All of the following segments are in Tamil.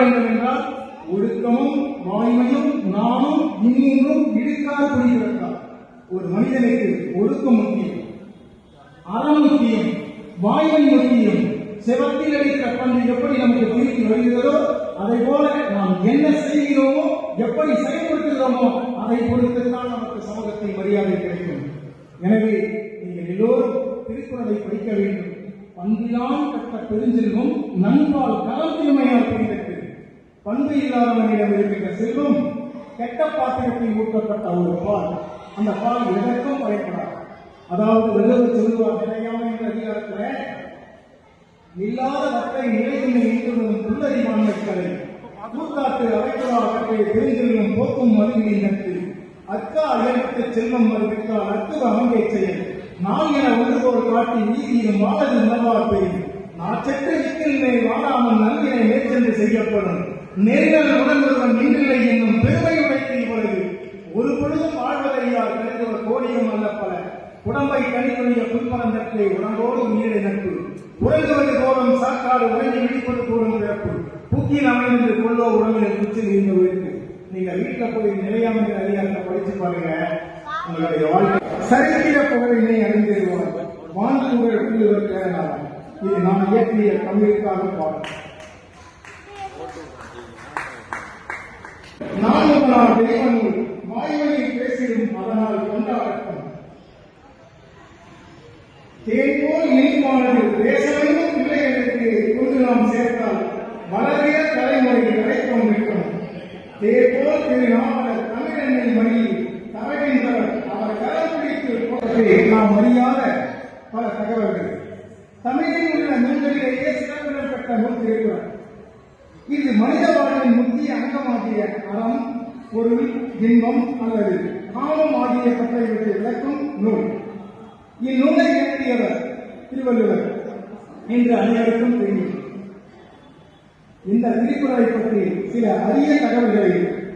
வேண்டும் என்றால் ஒழுக்கமும் வாய்மையும் நானும் இன்னும் இழுக்கார் புரிகிறார். ஒரு மனிதனுக்கு ஒழுக்கம் முக்கியம், அறம் முக்கியம், வாய்மை முக்கியம். செவத்தில் அடிக்கிற பந்து எப்படி நமக்கு திருப்பி வருகிறதோ அதை போல நாம் என்ன செய்கிறோமோ எப்படி செயல்படுத்துகிறோமோ அதை பொறுத்துத்தான் நமக்கு சமூகத்தில் மரியாதை கிடைக்கும். எனவே நீங்கள் எல்லோரும் திருக்குறளை படிக்க வேண்டும். பண்பிலான் கற்ற பெருஞ்செல்வம் நண்பால் கலத்தின்மையால் பிரிந்தது. பண்பு இல்லாதவனிடம் இருக்கின்ற செல்வம் கெட்ட பாத்திரத்தில் ஊற்றப்பட்ட ஒரு பால். அந்த பால் எதற்கும் பயன்படாது. அதாவது வெள்ளவர் சொல்லுவார் நிலையாமை என்ற அதிகாரத்தில் இல்லாத வற்றை நிலையினை ஈட்டுவதும் புல்லறிவாண்மை கலை கூத்தாட்டு அவைக்குழா கற்றையை பெருஞ்செல்வம் போக்கும் மதுவினை நட்டு அக்கா அயல்பட்டு செல்வம் மறுவிட்டால் அற்புத அங்கே செயல் நான் என ஒன்றுபோல் காட்டி நீதியிலும் வாழது உணர்வார் பெய்யும் நாச்சற்ற விக்கில் மேல் வாழாமல் நன்கினை மேற்சென்று செய்யப்படும் நெருங்கல் உடன் ஒருவன் நின்றில்லை என்னும் பெருமை உடைத்து இவ்வளவு ஒரு பொழுதும் வாழ்வதையால் கிடைத்தவர் கோடியும் அல்ல பல உடம்பை கணித்துடைய புல்பரந்தத்தை உடம்போடு உயிரை நட்பு உறங்குவது கோலம் சாக்காடு உறங்கி விழிப்பது கூடும் பிறப்பு பூக்கியில் அமைந்து கொள்ளோ உடம்பில் குச்சில் இருந்த உயிருக்கு. நீங்க வீட்டில் போய் நிலையாமைய அதிகாரத்தை படிச்சு பாருங்க. உங்களுடைய வாழ்க்கை சரித்திர புகழினை அறிந்திருவார். வான்கூடல் புள்ளிவர் இது நான் இயற்றிய தமிழுக்காக பாடம். நான் உங்களால் தெய்வங்கள் வாய்மொழியில் பேசிடும் அதனால் கொண்டாடட்டும் தேன்போல் இனிப்பானது தேசமெங்கும் பிள்ளைகளுக்கு கொண்டு நாம் சேர்த்தால் வளரிய தலைமுறை கிடைக்கும் நிற்கும். தேபோல் திரு நாவலர் தமிழெண்ணை மொழி தரகின்றவர் அவர் கரம் பிடித்து நாம் அறியாத பல தகவல்கள். தமிழில் உள்ள நூல்களிலேயே சிறப்பிடம் பெற்ற நூல் திருக்குறள். இது மனித வாழ்வின் முக்கிய அங்கமாகிய அறம், பொருள், இன்பம் அல்லது காமம் ஆகிய பற்றியவற்றை விளக்கும் நூல். இந்நூலை இயற்றியவர் திருவள்ளுவர் என்று அனைவருக்கும் தெரியும். இந்த திருக்குறளை பற்றி சில அரிய தகவல்களை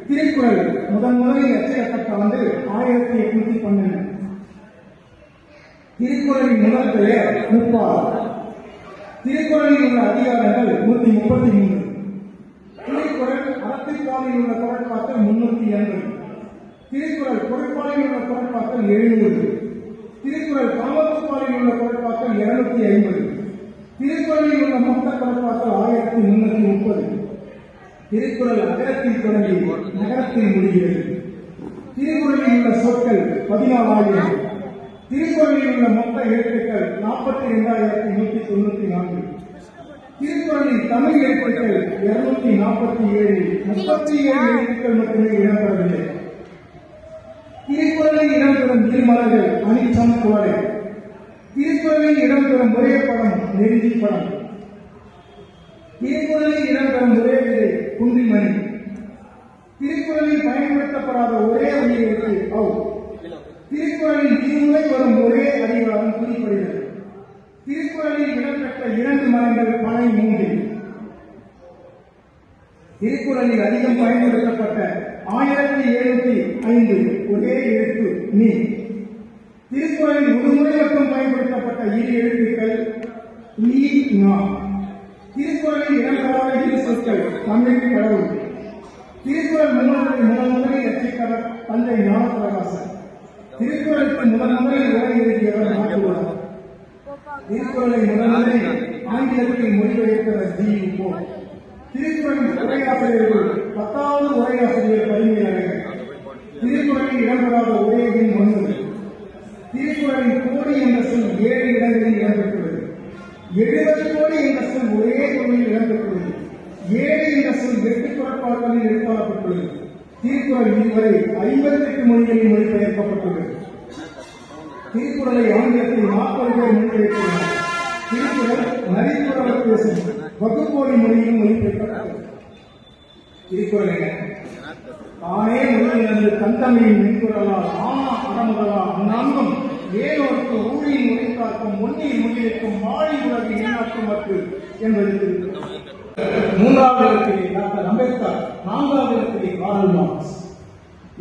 திருக்குறள் முதலில் அச்சிடப்பட்ட வந்து 1812. திருக்குறளின் முதல் பெயர் முப்பால். திருக்குறளில் உள்ள அதிகாரங்கள் 133. திருக்குறள் அறத்திற்காலில் உள்ள குறட்பாக்கள் 380. திருக்குறள் பொருட்பாலில் உள்ள குறட்பாக்கள் 700. திருக்குறள் காமத்துப்பாலில் உள்ள குறட்பாக்கள் 250. திருக்குறளில் உள்ள மொத்த குறட்பாக்கள் 1330. திருக்குறள் அகரத்தில் தொடங்கி நகரத்தில் முடிகிறது. திருக்குறளில் உள்ள சொற்கள் 14,000. திருக்குறளில் உள்ள மொத்த எழுத்துக்கள் 42,194. திருக்குறளில் தமிழ் எழுத்துக்கள் 247. 37 எழுத்துக்கள் மட்டுமே இடம்பெறவில்லை. திருக்குறளில் இடம்பெறும் இருமலர்கள் அனிச்சம் குவளை. திருக்குறளில் இடம்பெறும் ஒரே படம் நெருஞ்சி படம். திருக்குறளில் இடம்பெறும் ஒரே விதை குன்றிமணி. திருக்குறளில் பயன்படுத்தப்படாத ஒரே உயிரெழுத்து ஔ. திருக்குறளில் இருமுறை வரும் ஒரே அதிகாரம் குறிப்பிடுகிறது. திருக்குறளில் இடம்பெற்ற 2 மரங்கள் பனை மூங்கில். திருக்குறளில் அதிகம் பயன்படுத்தப்பட்ட 1705 ஒரே எழுத்து நீ. திருக்குறளில் ஒரு முறை மட்டும் பயன்படுத்தப்பட்ட 2 எழுத்துக்கள் நீ நா. திருக்குறளில் இடம்பெறாத 2 சொற்கள் தமிழ் கடவுள். திருக்குறள் முதலில் ரசித்தவர் தந்தை ஞானப்பிரகாசர். திருக்குறளுக்கு முதலில் உரை எழுதியவர் நாட்டுவர். திருக்குறளை முதலில் ஆங்கிலத்தில் மொழிபெயர்த்தவர் ஜி.யு. திருக்குறளின் உரையாசிரியர்கள் 10வது உரையாசிரியர் பரிமையாளர்கள். திருக்குறளில் இடம்பெறாத ஒரே எண் 9. திருக்குறளின் கோடி என்ற சொல் 7 இடங்களில் இடம்பெற்றுள்ளது. 70 கோடி என்ற சொல் ஒரே பொருளில் இடம்பெற்றுள்ளது. 7 என்ற சொல் 8 குறட்பாக்களில் எழுதப்பட்டுள்ளது. திருக்குறள் இதுவரை 58 மொழிகளில் மொழிபெயர்க்கப்பட்டுள்ளது. திருக்குறளை ஆங்கிலத்தில் 40 பேர் மொழிபெயர்த்துள்ளனர். திருக்குறள் நரிக்குறவர் பேசும் வகுப்போடி மொழியிலும் மொழிபெயர்க்கப்பட்டது. திருக்குறள் என்ன? தானே மொழியிலிருந்து தந்தமையின் மென்குரலால் ஆனா அறமுதலா அந்நான்கும் ஏனோருக்கு ஊழியின் உரைக்காக்கும் ஒன்னில் மொழியிற்கும் வாழி உலகை எண்ணாக்கும் மற்று என்பது திருக்குறள். 3வது இடத்திலே டாக்டர் அம்பேத்கர், 4வது இடத்திலே கார்ல் மார்க்ஸ்.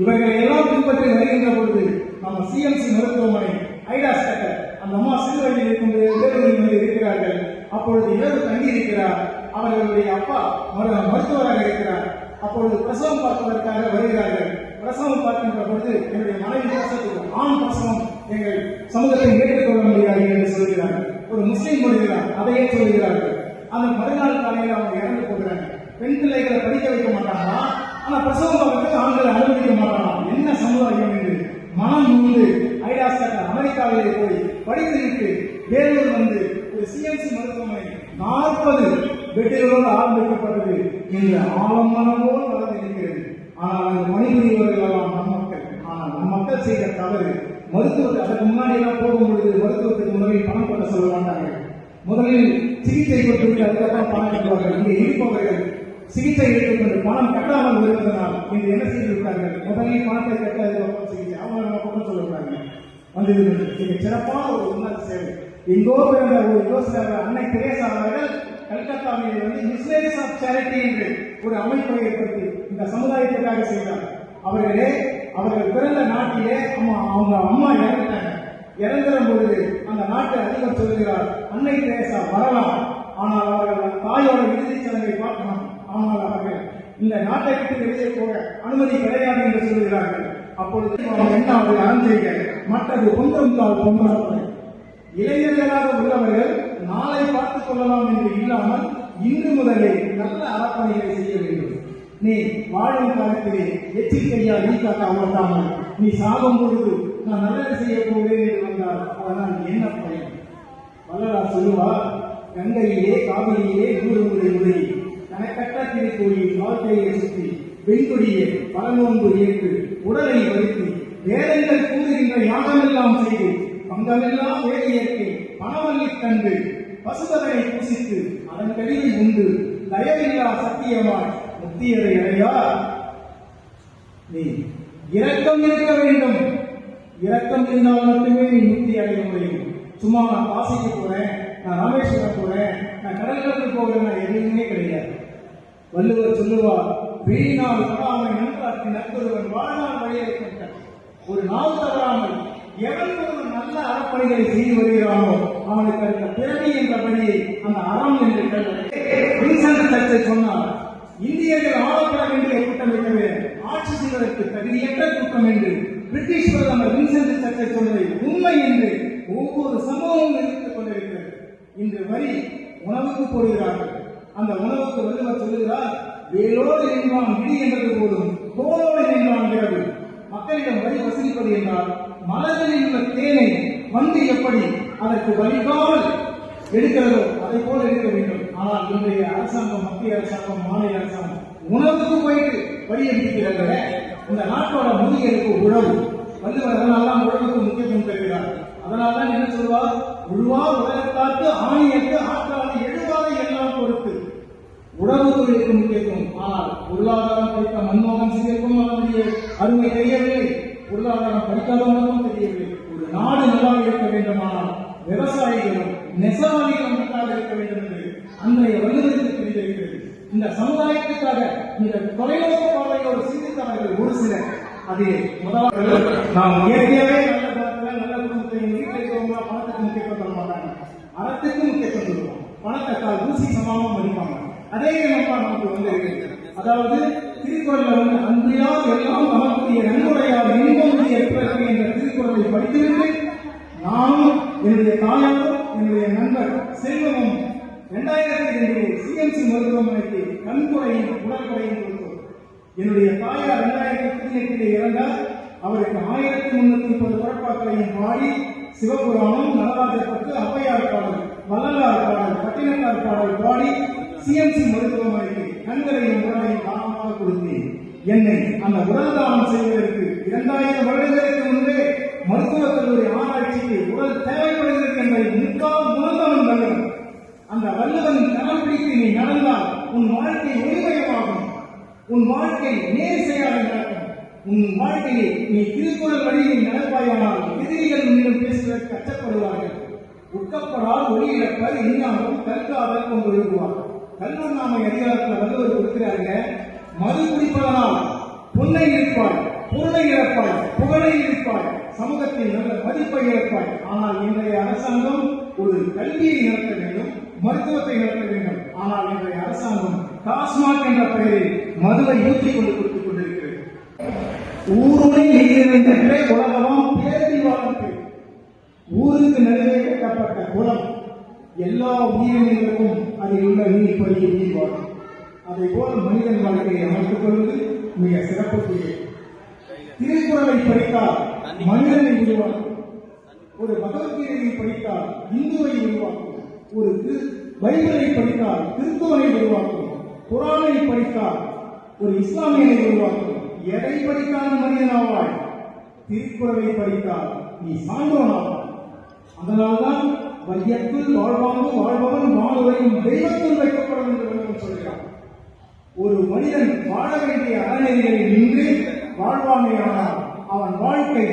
இவர்களை எல்லாம் பின்பற்றி வருகின்ற பொழுது நம்ம சிஎம்சி மருத்துவமனை ஐடாஸ் கட்டர் அந்த அம்மா சிறுவழியில் இருக்கும் வேறு இருக்கிறார்கள். அப்பொழுது இரவு தங்கி இருக்கிறார். அவர்களுடைய அப்பா மருத்துவராக இருக்கிறார். அப்பொழுது பிரசவம் பார்ப்பதற்காக வருகிறார்கள். பிரசவம் பார்க்கின்ற பொழுது என்னுடைய மனைவி பிரசவத்துக்கு ஆண் பிரசவம் எங்கள் சமூகத்தை ஏற்றுக்கொள்ள முடியாது என்று சொல்கிறார்கள். ஒரு முஸ்லீம் மொழிகிறார், அதையே சொல்கிறார்கள். அந்த மறுநாள் காலையில் அவங்க இறந்து போகிறாங்க. பெண் பிள்ளைகளை படிக்க வைக்க மாட்டாங்களா, ஆனா பிரசவம் பார்க்கறதுக்கு ஆண்களை அனுமதிக்க மாட்டாங்களாம். என்ன சமுதாயம் என்று மனம் நூந்து ஐடாஸ்கர் அமெரிக்காவிலே போய் படித்துவிட்டு வேலூர் வந்து ஒரு சிஎம்சி மருத்துவமனை 40 பெட்டுகளோடு ஆரம்பிக்கப்பட்டது. இந்த ஆலமரமோடு வளர்ந்திருக்கிறது. ஆனால் அந்த பணிபுரிவர்கள் எல்லாம் நம் மக்கள். ஆனால் நம் மக்கள் செய்த தவறு மருத்துவத்தை அதற்கு முன்னாடி எல்லாம் போகும்பொழுது மருத்துவத்துக்கு முதலில் பணம் கட்ட சொல்ல மாட்டாங்க. முதலில் சிகிச்சை பெற்றுவிட்டு அதுக்கப்புறம் பணம் கட்டுவார்கள். இங்கே இருப்பவர்கள் சிகிச்சை எடுத்துக்கொண்டு பணம் கட்டாமல் வருவதனால் இன்று என்ன செய்திருக்கிறார்கள்? முதலில் பணத்தை கட்ட அதுக்கப்புறம் சிகிச்சை அவங்க நம்ம பக்கம் சொல்லுறாங்க. வந்து சிறப்பான ஒரு உன்னத சேவை. எங்கோ பிறந்த ஒரு யோசனை அன்னை தெரேசா அவர்கள் கல்கத்தாவில் வந்து மிஷனரிஸ் ஆஃப் சேரிட்டி என்று ஒரு அமைப்பை ஏற்படுத்தி இந்த சமுதாயத்திற்காக செய்தார். அவர்கள் பிறந்த நாட்டிலே அவங்க அம்மா இறந்துட்டாங்க. இறந்துற பொழுது அந்த நாட்டு அதிபர் சொல்கிறார், அன்னை தெரேசா வரலாம், ஆனால் அவர்கள் தாயோட இறுதிச் சடங்கை பார்க்கணும். ஆனால் அவர்கள் இந்த நாட்டை விட்டு வெளியே போக அனுமதி கிடையாது என்று சொல்கிறார்கள். அப்பொழுது என்ன அவர்கள் அறந்தீங்க, மற்றது ஒன்றும் தாள் பொன்றார்கள். இளைஞர்களாக உள்ளவர்கள் நாளை பார்த்துக் கொள்ளலாம் என்று இல்லாமல் இன்று முதலே நல்ல அறப்பணிகளை செய்ய வேண்டும். நீ வாழும் காலத்திலே எச்சரிக்கையால் நீ காக்க அமர்த்தாமல் நீ சாகும் பொழுது நான் நல்லது செய்ய போகிறேன் என்று வந்தால் அதனால் என்ன பயன்? வள்ளலார் சொல்லுவார், கங்கையிலே காவிரியிலே 100 முறை உதவி கணக்கற்ற திருக்கோயில் வாழ்க்கையை சுற்றி வெண்கொடியே பல நோன்பு ஏற்று உடலை வருத்தி வேதங்கள் கூறுகின்ற யாகமெல்லாம் செய்து பங்கமெல்லாம் வேலையேற்று பணவல்லி கண்டு பசுபதனை பூசித்து அதன் கழிவை உண்டு தயவில்லா சத்தியமாய் முத்தியரை அடையார். நீ இரக்கம் இருக்க வேண்டும். இரக்கம் இருந்தால் மட்டுமே நீ முக்தி அடைய முடியும். சும்மா நான் காசிக்கு போறேன், நான் ராமேஸ்வரம் போறேன், நான் கடலுக்கு போகிறேன், நான் எதுவுமே கிடையாது. வள்ளுவர் சொல்லுவார், வீணால் தவறாமை நன்றாற்றி நற்பொருவன் வாழ்நாள் வழியை கொண்ட ஒரு நாள் தவறாமல் எவன் ஒருவன் நல்ல அறப்பணிகளை செய்து வருகிறானோ அவனுக்கு அந்த பிறவி என்ற பணியை அந்த அறம் என்று சொன்னார். இந்தியர்கள் ஆளப்பட வேண்டிய கூட்டம் இருக்கவே ஆட்சி செய்வதற்கு தகுதியற்ற கூட்டம் என்று பிரிட்டிஷ் பிரதமர் வின்சென்ட் சர்ச்சில் சொல்வதை உண்மை என்று ஒவ்வொரு சமூகமும் எடுத்துக் கொண்டிருக்கிறது. இன்று வரி உணவுக்கு போடுகிறார்கள். அந்த உணவுக்கு வள்ளுவர் சொல்லுகிறார், வேலோடு நின்றான் விடி என்பது போலும் தோளோடு நின்றான் இரவு. மக்களிடம் வரி வசூலிப்பது என்றால் மலர்களில் உள்ள தேனை வந்து எப்படி அதற்கு வலிக்காமல் எடுக்கிறதோ அதை போல எடுக்க வேண்டும். ஆனால் இன்றைய அரசாங்கம், மத்திய அரசாங்கம், மாநில அரசாங்கம் உணவுக்கு போயிட்டு வரியை விதிக்கிறது. இந்த நாட்டோட முதியருக்கு உழவு. வள்ளுவர் அதனால்தான் உழவுக்கு முக்கியத்துவம் தருகிறார். அதனால்தான் என்ன சொல்வார், உழுவார் உலகத்தாக்கு ஆணியற்கு ஆற்றாது எழுவாத எல்லாம் பொறுத்து உழவு தொழிலுக்கு முக்கியத்துவம். ஆனால் பொருளாதாரம் படித்த மன்மோகன் சிங்கிற்கும் அவருடைய அருமை தெரியவில்லை, பொருளாதாரம் படிக்காதவனுக்கும் தெரியவில்லை. ஒரு நாடு நல்லா இருக்க வேண்டுமானால் விவசாயிகளும் நெசவாளிகளும் நன்றாக இருக்க வேண்டும் என்று அன்றைய வள்ளுவருக்கு தெரிந்திருக்கிறது. இந்த சமுதாயத்துக்காக இந்த தொலைநோக்கு பார்வையோடு சிந்தித்தவர்கள் ஒரு சிலர். அது முதலாவது நாம் இயற்கையாவே நல்ல காலத்துல நல்ல குடும்பத்தை வீட்டில் இருக்கிறவங்களா பணத்துக்கு முக்கியத்துவம் தர மாட்டாங்க, அறத்துக்கு முக்கியத்துவம் தருவோம். பணத்தை ஊசி சமானம் மதிப்பாங்க. அதே நம்ம நமக்கு வந்து இருக்கிறது. அதாவது திருக்குறள் வந்து அன்பினால் எல்லாம் நமக்குரிய நன்முறையால் இன்பமுடைய பிறகு என்ற திருக்குறளை படித்துவிட்டு நானும் என்னுடைய தாயாரும் என்னுடைய நண்பர் செல்வமும் 2002 சிஎம்சி மருத்துவமனைக்கு கண்குறையும் உடற்குறையும் கொடுத்தோம். என்னுடைய தாயார் 2018 இறந்தார். அவருக்கு 1330 பிறப்பாக்களையும் பாடி சிவபுராணம், நடராஜர் பற்று, ஔவையார் பாடல், வள்ளலார் பாடல், பட்டினத்தார் பாடல் பாடி சிஎம்சி மருத்துவமனைக்கு கண்களையும் உடலையும் தானமாக கொடுத்தேன். என்னை அந்த உடல் தானம் செய்வதற்கு 2000 வருடங்களுக்கு முன்பே மருத்துவக் கல்லூரி ஆராய்ச்சிக்கு உடல் தேவைப்படுகிறது என்பதை முற்கால் உணர்ந்தவன் வள்ளுவன். அந்த வள்ளுவன் கடைபிடித்து நீ நடந்தால் உன் வாழ்க்கை ஒளிமயமாகும், உன் வாழ்க்கை நேர் செயலாக நடக்கும். உன் வாழ்க்கையை நீ திருக்குறள் வழியில் நடப்பாயானால் எதிரிகள் மீண்டும் பேசுவதற்கு அச்சப்படுவார்கள். உட்கப்படால் ஒளியிழப்பர் இன்னாலும் கற்காதல் கொண்டு விரும்புவார். கல்லூர் நாமை அதிகாரத்தில் வள்ளுவர் கொடுக்கிறாங்க, மது குடிப்பதனால் பொன்னை இழப்பாய், பொருளை இழப்பாய், புகழை இழப்பாய், சமூகத்தில் நல்ல மதிப்பை இழப்பாய். ஆனால் இன்றைய அரசாங்கம் ஒரு கல்வியை நடத்த வேண்டும், மருத்துவத்தை நடத்த வேண்டும். ஆனால் இன்றைய அரசாங்கம் டாஸ்மாக் என்ற பெயரில் மதுவை ஊற்றிக் கொண்டு கொடுத்துக் கொண்டிருக்கிறது. ஊருடை நீரிழந்தே உலகமாம் பேரடி வாழ்க்கை. ஊருக்கு நடுவே கட்டப்பட்ட குளம் எல்லா உயிரினங்களுக்கும் அதில் உள்ள நீர் பருகி உயிர் வாழும். அதை போல மனிதன் வாழ்க்கையை அமைத்துக் கொள்வது மிக சிறப்புக்குரியது. திருக்குறளை படித்தால் மனிதனை உருவாக்கும். ஒரு பகவத்கீதையை படித்தால் இந்துவை உருவாக்கும். ஒரு பைபிளை படித்தால் கிறிஸ்துவனை உருவாக்கும். குரானை படித்தால் ஒரு இஸ்லாமியனை உருவாக்கும். எதை படித்தாலும் மனிதனாவாய். திருக்குறளை படித்தால் நீ சான்றோனாவாய். அதனால்தான் வையத்தில் வாழ்பவன் வாழ்வதையும் தெய்வத்தில் வைக்கப்படும் என்று சொல்கிறான். ஒரு மனிதன் வாழ வேண்டிய அறநெறிகளில் நின்று வாழ்வாமையானால் அவன் வாழ்க்கை,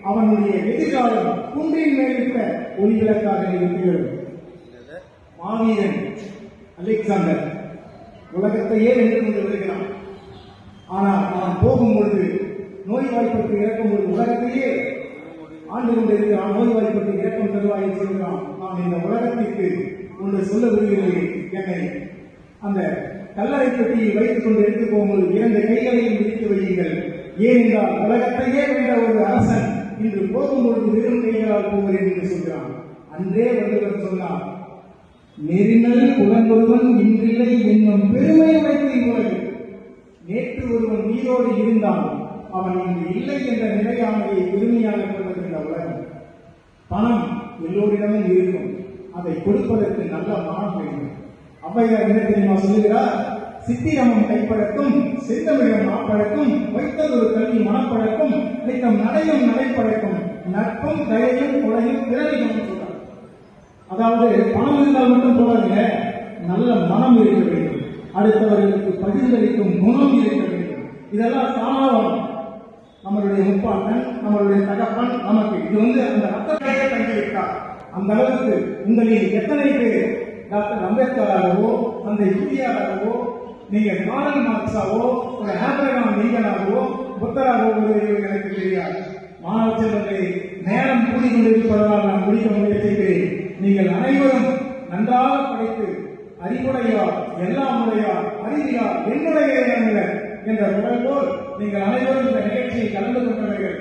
அவனுடைய எதிர்காலம் குன்றின் மேலிட்ட ஒளிவிளக்காக இருக்கிறது. மாவீரன் அலெக்சாண்டர் உலகத்தையே வென்று கொண்டு வருகிறான். ஆனால் அவன் போகும்பொழுது நோய்வாய்ப்பட்டு இறக்கும்பொழுது உலகத்தையே ஆண்டு கொண்டிருக்கிறான். நோய்வாய்ப்பட்டு இறக்கும் தருவாயில் சொல்கிறான், நான் இந்த உலகத்திற்கு ஒன்று சொல்ல விரும்புகிறேன். என்னை அந்த கல்லறை பெட்டியை வைத்துக் கொண்டு எடுத்து போகும்போது 2 கைகளையும் விரித்து வையுங்கள். ஏனென்றால் உலகத்தையே வென்ற ஒரு அரசன் இன்று போகும்பொழுது வெறும் கைகளால் போகிறேன் என்று சொல்கிறான். அன்றே வள்ளுவர் சொன்னார், நெறிநல் புலங்கொருவன் இன்றில்லை என்னும் பெருமை வைத்து இவ்வுலகு. நேற்று ஒருவன் உயிரோடு இருந்தால் அவன் இன்று இல்லை என்ற நிலையானதை பெருமையாக கொண்டிருக்கின்ற உலகம். பணம் எல்லோரிடமும் இருக்கும். அதை கொடுப்பதற்கு நல்ல மனம் வேண்டும். ஔவையார் என்ன தெரியுமா சொல்லுகிறார்? சித்திரமும் கைப்பழக்கும், செந்தமிழும் மாப்பழக்கும், வைத்தல் ஒரு கல்வி மனப்பழக்கும், நித்தம் நடையும் நடைப்பழக்கும், நட்பும் தயையும் கொலையும் பிறவியும் சொல்றார். அதாவது பணம் இருந்தால் மட்டும் போதாதுங்க, நல்ல மனம் இருக்க வேண்டும். அடுத்தவர்களுக்கு பகிர்ந்தளிக்கும் குணம் இருக்க வேண்டும். இதெல்லாம் சாணம். நம்மளுடைய முப்பாட்டன், நம்மளுடைய தகப்பன் நமக்கு இது அந்த ரத்தத்தையே தங்கிவிட்டார். அந்த அளவுக்கு உங்களில் எத்தனை பேர் டாக்டர் அம்பேத்கராகவோ தந்தை பெரியாராகவோ நீங்கள் காரல் மார்க்ஸாவோ ஒரு ஆப்ரகாம் லிங்கனாகவோ புத்தராகவோ எனக்கு தெரியாது. மாணவ செல்வங்களை நேரம் கூடிக்கொண்டிருப்பதனால் நான் முடிக்க முயற்சிக்கிறேன். நீங்கள் அனைவரும் நன்றாக படித்து அறிவுடையார், எல்லாம் உடையார், அறிவியார், என்னுடைய என்ற குரல் போல் நீங்கள் அனைவரும் இந்த நிகழ்ச்சியை கலந்து கொண்டவர்கள்.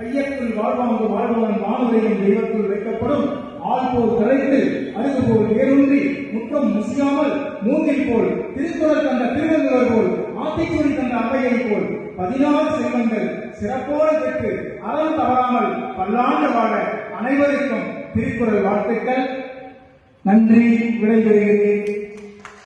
ஐயத்தில் வாழ்பவன் வானுரையும் தெய்வத்தில் வைக்கப்படும். ஆள் போல் கலைத்து அருகு போல் வேரூன்றி முற்றம் முசியாமல் மூங்கில் போல் திருக்குறள் தந்த திருவள்ளுவர் போல் ஆத்திச்சூடி தந்த அவையை போல் 16 செல்வங்கள் சிறப்போடு பெற்று அறம் தவறாமல் பல்லாண்டு வாழ அனைவருக்கும் திருக்குறள் வாழ்த்துக்கள். நன்றி. விடைபெறுகிறேன்.